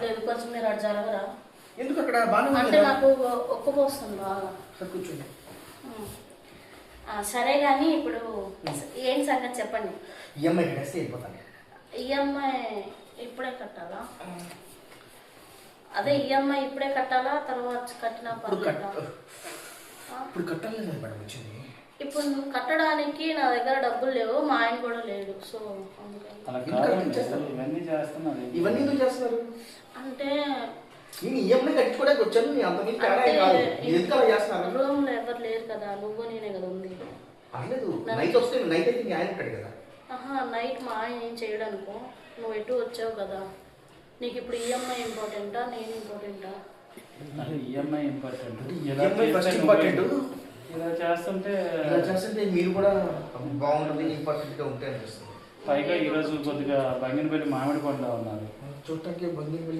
రావట్లేదు, కొంచెం మీరు అటు జరగరా? ఎందుకు అక్కడ బాగానే అంటే నాకు ఒక్కపోస్తుంది బాగా. కూర్చోండి. సరే కానీ ఇప్పుడు ఏం సంగతి చెప్పండి. ఈఎంఐ కట్టేస్తే వెళ్ళిపోతాను. ఈఎంఐ ఇప్పుడే కట్టాలా? అదే ఈఎంఐ ఇప్పుడే కట్టాలా తర్వాత కట్టినా పర్లేదా? ఇప్పుడు కట్టాలి మేడం వచ్చింది. ఇప్పుడు కట్టడానికి నా దగ్గర డబ్బులు లేవు, మా ఆయన కూడా లేడు. సో ఇవన్నీ ఎందుకు చేస్తున్నారు అంటే నేను ఈఎంఐ కట్టుకోవడానికి వచ్చాను. అంత మీకు చేస్తున్నారు. రూమ్ లో ఎవరు లేరు కదా, నువ్వు నేనే కదా ఉంది. పర్లేదు, నైట్ వస్తే నైట్ అయితే మీ ఆయన ఉంటాడు కదా. నైట్ మా ఆయన ఏం చేయడానికో, నువ్వు ఎటు వచ్చావు కదా. నీకు ఇప్పుడు ఈఎంఐ ఇంపార్టెంటా నేను ఇంపార్టెంటా? EMI important. ఇలా చేస్తుంటే మీరు కూడా బాగుంటుంది, ఇంపార్టెంట్ గా ఉంటే అనిపిస్తుంది. పైగా ఈరోజు కొద్దిగా బంగినపల్లి మామిడి పండుగ ఉన్నారు. చూడటానికి బంగినపల్లి